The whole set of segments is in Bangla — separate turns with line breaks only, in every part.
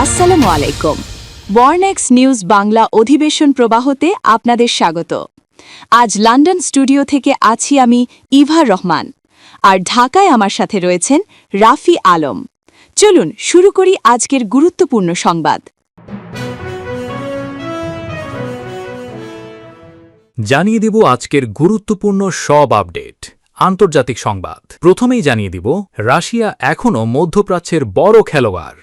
আসসালামু আলাইকুম। বর্নেক্স নিউজ বাংলা অধিবেশন প্রবাহতে আপনাদের স্বাগত। আজ লন্ডন স্টুডিও থেকে আছি আমি ইভা রহমান, আর ঢাকায় আমার সাথে রয়েছেন রাফি আলম। চলুন শুরু করি আজকের গুরুত্বপূর্ণ সংবাদ।
জানিয়ে দিব আজকের গুরুত্বপূর্ণ সব আপডেট। আন্তর্জাতিক সংবাদ প্রথমেই জানিয়ে দিব, রাশিয়া এখনও মধ্যপ্রাচ্যের বড় খেলোয়াড়।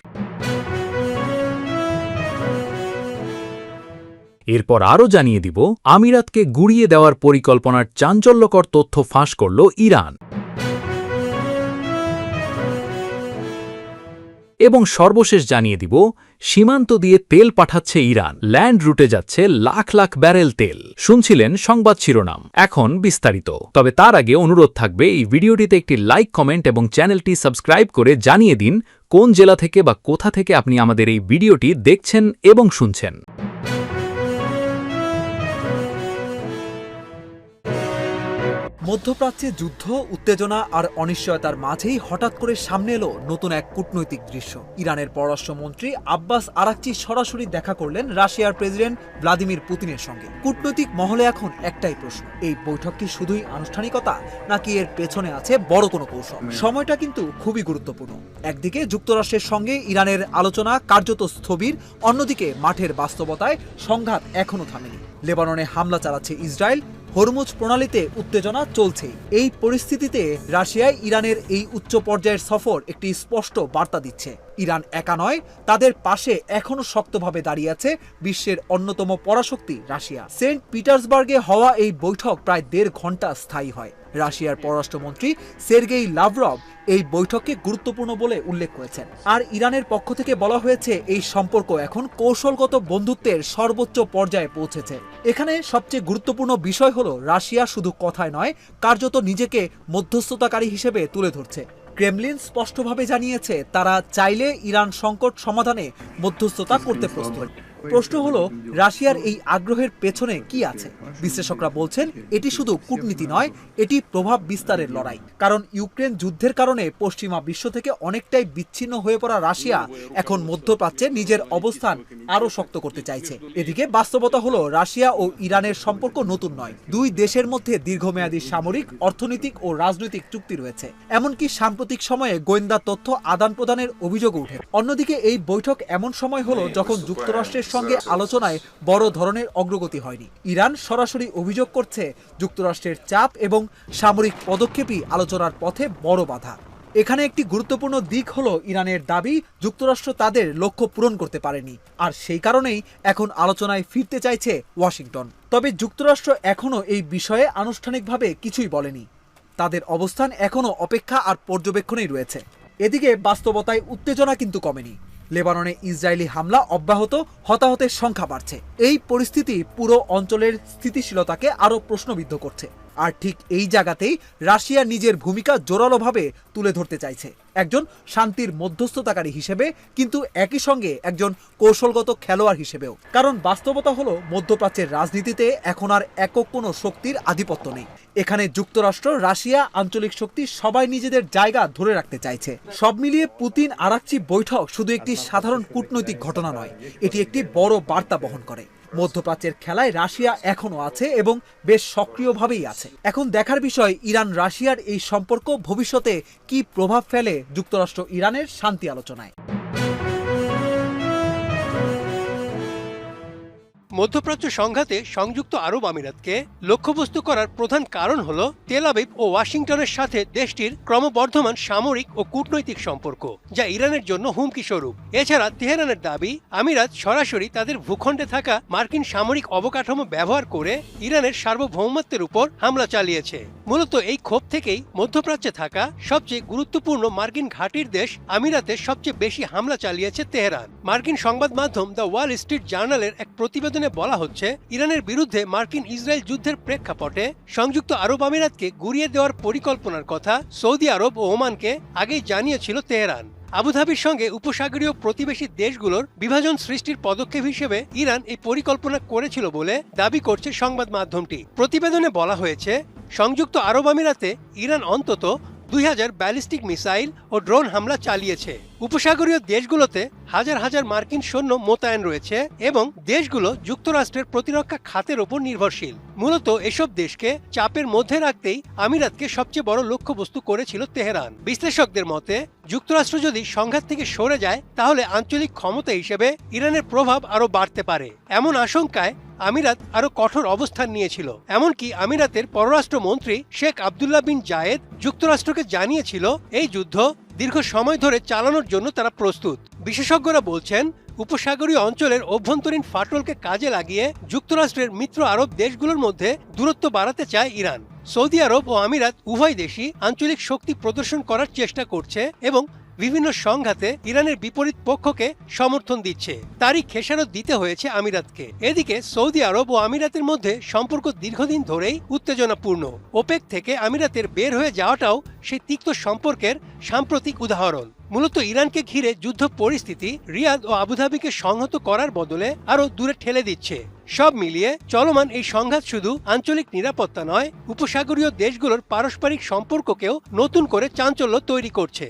এরপর আরও জানিয়ে দিব, আমিরাতকে গুড়িয়ে দেওয়ার পরিকল্পনার চাঞ্চল্যকর তথ্য ফাঁস করল ইরান। এবং সর্বশেষ জানিয়ে দিব, সীমান্ত দিয়ে তেল পাঠাচ্ছে ইরান, ল্যান্ড রুটে যাচ্ছে লাখ লাখ ব্যারেল তেল। শুনছিলেন সংবাদ শিরোনাম, এখন বিস্তারিত। তবে তার আগে অনুরোধ থাকবে, এই ভিডিওটিতে একটি লাইক, কমেন্ট এবং চ্যানেলটি সাবস্ক্রাইব করে জানিয়ে দিন কোন জেলা থেকে বা কোথা থেকে আপনি আমাদের এই ভিডিওটি দেখছেন এবং শুনছেন।
মধ্যপ্রাচ্যে যুদ্ধ, উত্তেজনা আর অনিশ্চয়তার মাঝেই হঠাৎ করে সামনে এলো নতুন এক কূটনৈতিক দৃশ্য। ইরানের পররাষ্ট্রমন্ত্রী আব্বাস আরাকচি সরাসরি দেখা করলেন রাশিয়ার প্রেসিডেন্ট ভ্লাদিমির পুতিনের সঙ্গে। কূটনৈতিক মহলে এখন একটাই প্রশ্ন, এই বৈঠকটি শুধুই আনুষ্ঠানিকতা নাকি এর পেছনে আছে বড় কোনো কৌশল? সময়টা কিন্তু খুবই গুরুত্বপূর্ণ। একদিকে যুক্তরাষ্ট্রের সঙ্গে ইরানের আলোচনা কার্যত স্থবির, অন্যদিকে মাঠের বাস্তবতায় সংঘাত এখনও থামেনি। লেবাননে হামলা চালাচ্ছে ইসরায়েল, হরমুজ প্রণালীতে উত্তেজনা চলছে। এই পরিস্থিতিতে রাশিয়ায় ইরানের এই উচ্চ পর্যায়ের সফর একটি স্পষ্ট বার্তা দিচ্ছে, ইরান একা নয়, তাদের পাশে এখনও শক্তভাবে দাঁড়িয়ে আছে বিশ্বের অন্যতম পরাশক্তি রাশিয়া। সেন্ট পিটার্সবার্গে হওয়া এই বৈঠক প্রায় 1.5 ঘন্টা স্থায়ী হয়। রাশিয়ার পররাষ্ট্রমন্ত্রী সের্গেই লাভরভ এই বৈঠককে গুরুত্বপূর্ণ বলে উল্লেখ করেছেন। আর ইরানের পক্ষ থেকে বলা হয়েছে, এই সম্পর্ক এখন কৌশলগত বন্ধুত্বের সর্বোচ্চ পর্যায়ে পৌঁছেছে। এখানে সবচেয়ে গুরুত্বপূর্ণ বিষয় হলো, রাশিয়া শুধু কথায় নয়, কার্যত নিজেকে মধ্যস্থতাকারী হিসেবে তুলে ধরছে। ক্রেমলিন স্পষ্টভাবে জানিয়েছে, তারা চাইলে ইরান সংকট সমাধানে মধ্যস্থতা করতে প্রস্তুত। প্রশ্ন হলো, রাশিয়ার এই আগ্রহের পেছনে কি আছে? বিশ্লেষকরা বলছেন, এটি শুধু কূটনীতি নয়, এটি প্রভাব বিস্তারের লড়াই। কারণ ইউক্রেন যুদ্ধের কারণে পশ্চিমা বিশ্ব থেকে অনেকটাই বিচ্ছিন্ন হয়ে পড়া রাশিয়া এখন মধ্যপ্রাচ্যে নিজের অবস্থান আরও শক্ত করতে চাইছে। এদিকে বাস্তবতা হলো, রাশিয়া ও ইরানের সম্পর্ক নতুন নয়। দুই দেশের মধ্যে দীর্ঘমেয়াদী সামরিক, অর্থনৈতিক ও রাজনৈতিক চুক্তি রয়েছে। এমনকি সাম্প্রতিক সময়ে গোয়েন্দা তথ্য আদান প্রদানের অভিযোগ ওঠে। অন্যদিকে এই বৈঠক এমন সময় হলো যখন যুক্তরাষ্ট্রের সঙ্গে আলোচনায় বড় ধরনের অগ্রগতি হয়নি। ইরান সরাসরি অভিযোগ করছে, যুক্তরাষ্ট্রের চাপ এবং সামরিক পদক্ষেপই আলোচনার পথে বড় বাধা। এখানে একটি গুরুত্বপূর্ণ দিক হলো, ইরানের দাবি যুক্তরাষ্ট্র তাদের লক্ষ্য পূরণ করতে পারেনি, আর সেই কারণেই এখন আলোচনায় ফিরতে চাইছে ওয়াশিংটন। তবে যুক্তরাষ্ট্র এখনও এই বিষয়ে আনুষ্ঠানিকভাবে কিছুই বলেনি। তাদের অবস্থান এখনও অপেক্ষা আর পর্যবেক্ষণেই রয়েছে। এদিকে বাস্তবতায় উত্তেজনা কিন্তু কমেনি। লেবাননে ইসরায়েলি হামলা অব্যাহত, হতাহতের সংখ্যা বাড়ছে। এই পরিস্থিতি পুরো অঞ্চলের স্থিতিশীলতাকে আরও প্রশ্নবিদ্ধ করছে। আর ঠিক এই জায়গাতেই রাশিয়া নিজের ভূমিকা জোরালোভাবে তুলে ধরতে চাইছে, একজন শান্তির মধ্যস্থতাকারী হিসেবে, কিন্তু একই সঙ্গে একজন কৌশলগত খেলোয়াড় হিসেবেও। কারণ বাস্তবতা হলো, মধ্যপ্রাচ্যের রাজনীতিতে এখন আর একক কোনো শক্তির আধিপত্য নেই। এখানে যুক্তরাষ্ট্র, রাশিয়া, আঞ্চলিক শক্তি সবাই নিজেদের জায়গা ধরে রাখতে চাইছে। সব মিলিয়ে পুতিন আরাকচি বৈঠক শুধু একটি সাধারণ কূটনৈতিক ঘটনা নয়, এটি একটি বড় বার্তা বহন করে। মধ্যপ্রাচ্যের খেলায় রাশিয়া এখনও আছে এবং বেশ সক্রিয়ভাবেই আছে। এখন দেখার বিষয়, ইরান রাশিয়ার এই সম্পর্ক ভবিষ্যতে কি প্রভাব ফেলে যুক্তরাষ্ট্র ইরানের শান্তি আলোচনায়।
মধ্যপ্রাচ্য সংঘাতে সংযুক্ত আরব আমিরাতকে লক্ষ্যবস্তু করার প্রধান কারণ হল, তেল আবিব ও ওয়াশিংটনের সাথে দেশটির ক্রমবর্ধমান সামরিক ও কূটনৈতিক সম্পর্ক, যা ইরানের জন্য হুমকি স্বরূপ। এছাড়া তেহরানের দাবি, আমিরাত সরাসরি তাদের ভূখণ্ডে থাকা মার্কিন সামরিক অবকাঠামো ব্যবহার করে ইরানের সার্বভৌমত্বের উপর হামলা চালিয়েছে। মূলত এই ক্ষোভ থেকেই মধ্যপ্রাচ্যে থাকা সবচেয়ে গুরুত্বপূর্ণ মার্কিন ঘাঁটির দেশ আমিরাতে সবচেয়ে বেশি হামলা চালিয়েছে তেহরান। মার্কিন সংবাদ মাধ্যম দ্য ওয়াল স্ট্রিট জার্নালের এক প্রতিবেদনে বলা হচ্ছে, ইরানের বিরুদ্ধে মার্কিন ইসরায়েল যুদ্ধের প্রেক্ষাপটে সংযুক্ত আরব আমিরাতকে গুড়িয়ে দেওয়ার পরিকল্পনার কথা সৌদি আরব ও ওমানকে আগেই জানিয়েছিল তেহরান। আবুধাবির সঙ্গে উপসাগরীয় প্রতিবেশী দেশগুলোর বিভাজন সৃষ্টির পদক্ষেপ হিসেবে ইরান এই পরিকল্পনা করেছিল বলে দাবি করছে সংবাদ মাধ্যমটি। প্রতিবেদনে বলা হয়েছে, সংযুক্ত আরব আমিরাতে ইরান অন্তত 2000 ব্যালিস্টিক মিসাইল ও ড্রোন হামলা চালিয়েছে। উপসাগরীয় দেশগুলোতে হাজার হাজার মার্কিন সৈন্য মোতায়েন রয়েছে এবং দেশগুলো যুক্তরাষ্ট্রের প্রতিরক্ষা খাতের ওপর নির্ভরশীল। মূলত এসব দেশকে চাপের মধ্যে রাখতেই আমিরাতকে সবচেয়ে বড় লক্ষ্যবস্তু করেছিল তেহরান। বিশ্লেষকদের মতে যুক্তরাষ্ট্র যদি সংঘাত থেকে সরে যায় তাহলে আঞ্চলিক ক্ষমতা হিসেবে ইরানের প্রভাব আরও বাড়তে পারে। এমন আশঙ্কায় আমিরাত আরও কঠোর অবস্থান নিয়েছিল। এমনকি আমিরাতের পররাষ্ট্রমন্ত্রী শেখ আবদুল্লাহ বিন জায়েদ যুক্তরাষ্ট্রকে জানিয়েছিল এই যুদ্ধ দীর্ঘ সময় ধরে চালানোর জন্য তারা প্রস্তুত। বিশেষজ্ঞরা বলছেন উপসাগরীয় অঞ্চলের অভ্যন্তরীণ ফাটলকে কাজে লাগিয়ে যুক্তরাষ্ট্রের মিত্র আরব দেশগুলোর মধ্যে দূরত্ব বাড়াতে চায় ইরান। সৌদি আরব ও আমিরাত উভয় দেশই আঞ্চলিক শক্তি প্রদর্শন করার চেষ্টা করছে এবং বিভিন্ন সংঘাতে ইরানের বিপরীত পক্ষকে সমর্থন দিচ্ছে। তারই খেসারত দিতে হয়েছে আমিরাতকে। এদিকে সৌদি আরব ও আমিরাতের মধ্যে সম্পর্ক দীর্ঘদিন ধরেই উত্তেজনাপূর্ণ। ওপেক থেকে আমিরাতের বের হয়ে যাওয়াটাও সেই তিক্ত সম্পর্কের সাম্প্রতিক উদাহরণ। মূলত ইরানকে ঘিরে যুদ্ধ পরিস্থিতি রিয়াদ ও আবুধাবিকে সংহত করার বদলে আরও দূরে ঠেলে দিচ্ছে। সব মিলিয়ে চলমান এই সংঘাত শুধু আঞ্চলিক নিরাপত্তা নয়, উপসাগরীয় দেশগুলোর পারস্পরিক সম্পর্ককেও নতুন করে চাঞ্চল্য তৈরি করছে।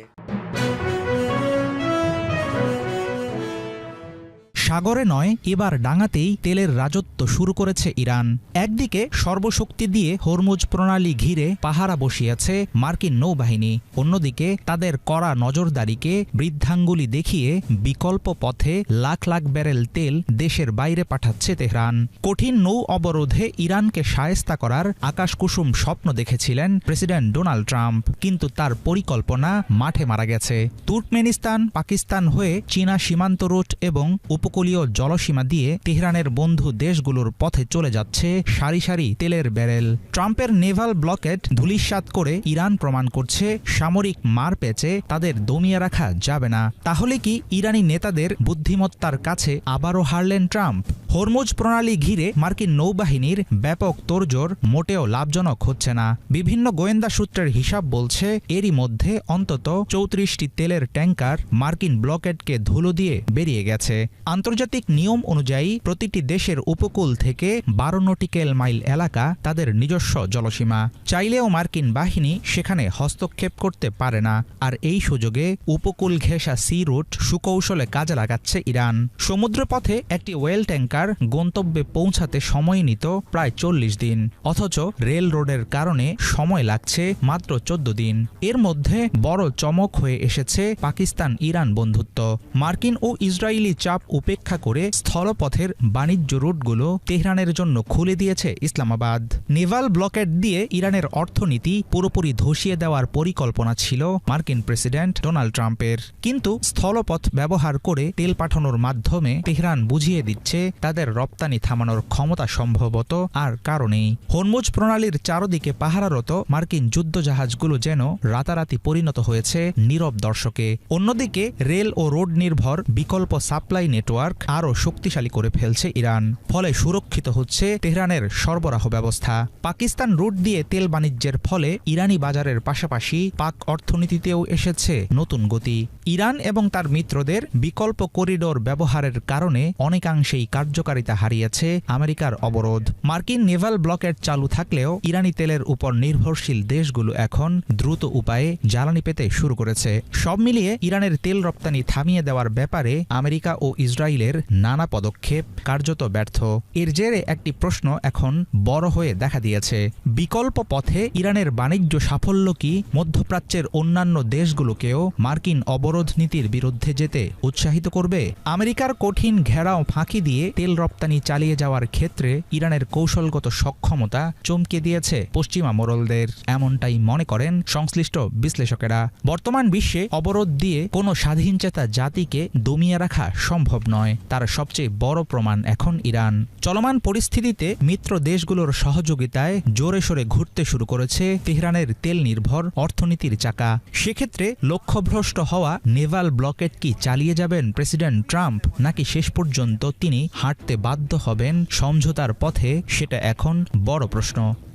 সাগরে নয়, এবার ডাঙাতেই তেলের রাজত্ব শুরু করেছে ইরান। একদিকে সর্বশক্তি দিয়ে হরমুজ প্রণালী ঘিরে পাহারা বসিয়েছে মার্কিন নৌবাহিনী, অন্যদিকে তাদের কড়া নজরদারিকে বৃদ্ধাঙ্গুলি দেখিয়ে বিকল্প পথে লাখ লাখ ব্যারেল তেল দেশের বাইরে পাঠাচ্ছে তেহরান। কঠিন নৌ অবরোধে ইরানকে শায়েস্তা করার আকাশকুসুম স্বপ্ন দেখেছিলেন প্রেসিডেন্ট ডোনাল্ড ট্রাম্প, কিন্তু তার পরিকল্পনা মাঠে মারা গেছে। তুর্কমেনিস্তান, পাকিস্তান হয়ে চীনা সীমান্ত রুট এবং উপকূলীয় জলসীমা দিয়ে তেহরানের বন্ধু দেশগুলোর পথে চলে যাচ্ছে সারি সারি তেলের ব্যারেল। ট্রাম্পের নেভাল ব্লকেড ধূলিসাৎ করে ইরান প্রমাণ করছে সামরিক মার পেঁচে তাদের দমিয়ে রাখা যাবে না। তাহলে কি ইরানি নেতাদের বুদ্ধিমত্তার কাছে আবারও হারলেন ট্রাম্প? হরমুজ প্রণালী ঘিরে মার্কিন নৌবাহিনীর ব্যাপক তোড়জোড় মোটেও লাভজনক হচ্ছে না। বিভিন্ন গোয়েন্দা সূত্রের হিসাব বলছে এরই মধ্যে অন্তত 34টি তেলের ট্যাঙ্কার মার্কিন ব্লকেডকে ধুলো দিয়ে বেরিয়ে গেছে। আন্তর্জাতিক নিয়ম অনুযায়ী প্রতিটি দেশের উপকূল থেকে 12 নটিক্যাল মাইল এলাকা তাদের নিজস্ব জলসীমা। চাইলেও মার্কিন বাহিনী সেখানে হস্তক্ষেপ করতে পারে না। আর এই সুযোগে উপকূল ঘেঁষা সি রুট সুকৌশলে কাজে লাগাচ্ছে ইরান। সমুদ্রপথে একটি ওয়েল ট্যাঙ্কার গন্তব্যে পৌঁছাতে সময় নিত প্রায় 40 দিন, অথচ রেল রোডের কারণে সময় লাগছে মাত্র 14 দিন। এর মধ্যে বড় চমক হয়ে এসেছে পাকিস্তান ইরান বন্ধুত্ব। মার্কিন ও ইসরায়েলি চাপ উপেক্ষা করে স্থলপথের বাণিজ্য রুটগুলো তেহরানের জন্য খুলে দিয়েছে ইসলামাবাদ। নেভাল ব্লকেড দিয়ে ইরানের অর্থনীতি পুরোপুরি ধসিয়ে দেওয়ার পরিকল্পনা ছিল মার্কিন প্রেসিডেন্ট ডোনাল্ড ট্রাম্পের, কিন্তু স্থলপথ ব্যবহার করে তেল পাঠানোর মাধ্যমে তেহরান বুঝিয়ে দিচ্ছে তাদের রপ্তানি থামানোর ক্ষমতা সম্ভবত আর কারণেই। হরমুজ প্রণালীর চারদিকে পাহারারত মার্কিন যুদ্ধজাহাজগুলো যেন রাতারাতি পরিণত হয়েছে নীরব দর্শকে। অন্যদিকে রেল ও রোড নির্ভর বিকল্প সাপ্লাই নেটওয়ার্ক আরও শক্তিশালী করে ফেলছে ইরান, ফলে সুরক্ষিত হচ্ছে তেহরানের সরবরাহ ব্যবস্থা। পাকিস্তান রুট দিয়ে তেল বাণিজ্যের ফলে ইরানি বাজারের পাশাপাশি পাক অর্থনীতিতেও এসেছে নতুন গতি। ইরান এবং তার মিত্রদের বিকল্প করিডোর ব্যবহারের কারণে অনেকাংশেই কার্যকারিতা হারিয়েছে আমেরিকার অবরোধ। মার্কিন নেভাল ব্লকেড চালু থাকলেও ইরানি তেলের উপর নির্ভরশীল দেশগুলো এখন দ্রুত উপায়ে জ্বালানি পেতে শুরু করেছে। সব মিলিয়ে ইরানের তেল রপ্তানি থামিয়ে দেওয়ার ব্যাপারে আমেরিকা ও ইসরায়েলের নানা পদক্ষেপ কার্যত ব্যর্থ। এর জেরে একটি প্রশ্ন এখন বড় হয়ে দেখা দিয়েছে, বিকল্প পথে ইরানের বাণিজ্য সাফল্য কি মধ্যপ্রাচ্যের অন্যান্য দেশগুলোকেও মার্কিন অবরোধ নীতির বিরুদ্ধে যেতে উৎসাহিত করবে? আমেরিকার কঠিন ঘেরাও ফাঁকি দিয়ে তেল রপ্তানি চালিয়ে যাওয়ার ক্ষেত্রে ইরানের কৌশলগত সক্ষমতা চমকে দিয়েছে পশ্চিমা মোড়লদের, এমনটাই মনে করেন সংশ্লিষ্ট বিশ্লেষকেরা। বর্তমান বিশ্বে অবরোধ দিয়ে কোনো স্বাধীনচেতা জাতিকে দমিয়ে রাখা সম্ভব নয়, তার সবচেয়ে বড় প্রমাণ এখন ইরান। চলমান পরিস্থিতিতে মিত্র দেশগুলোর সহযোগিতায় জোরে সোরে ঘুরতে শুরু করেছে তেহরানের তেল নির্ভর অর্থনীতির চাকা। সেক্ষেত্রে লক্ষ্যভ্রষ্ট হওয়া নেভাল ব্লকেড কি চালিয়ে যাবেন প্রেসিডেন্ট ট্রাম্প, নাকি শেষ পর্যন্ত তিনি হাঁটতে বাধ্য হবেন সমঝোতার পথে, সেটা এখন বড় প্রশ্ন।